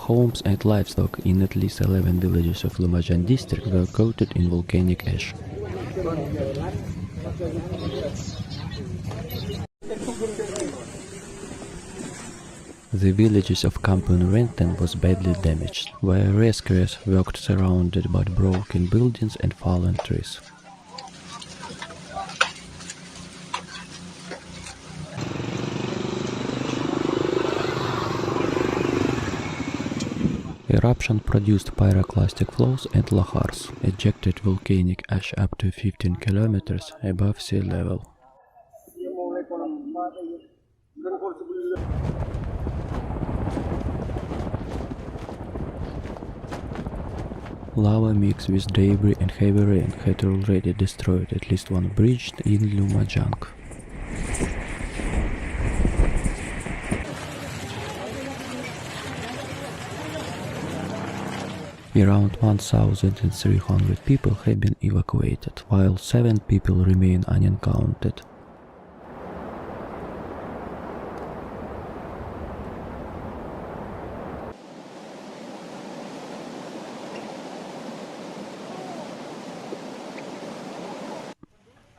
homes and livestock in at least 11 villages of Lumajang district were coated in volcanic ash. The villages of Kampung Renten was badly damaged, where rescuers worked surrounded by broken buildings and fallen trees. Eruption produced pyroclastic flows and lahars, ejected volcanic ash up to 15 kilometers above sea level. Lava mixed with debris and heavy rain had already destroyed at least one bridge in Lumajang. Around 1,300 people have been evacuated, while 7 people remain unaccounted.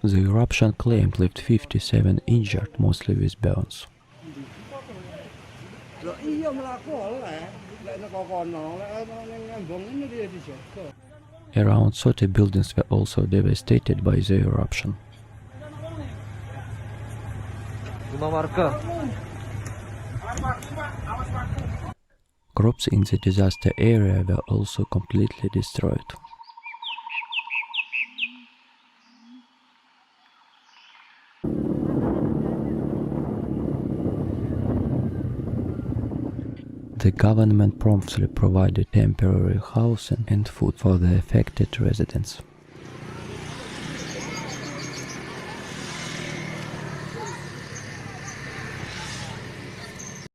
The eruption claimed left 57 injured, mostly with burns. Around 30 buildings were also devastated by the eruption. Crops in the disaster area were also completely destroyed. The government promptly provided temporary housing and food for the affected residents.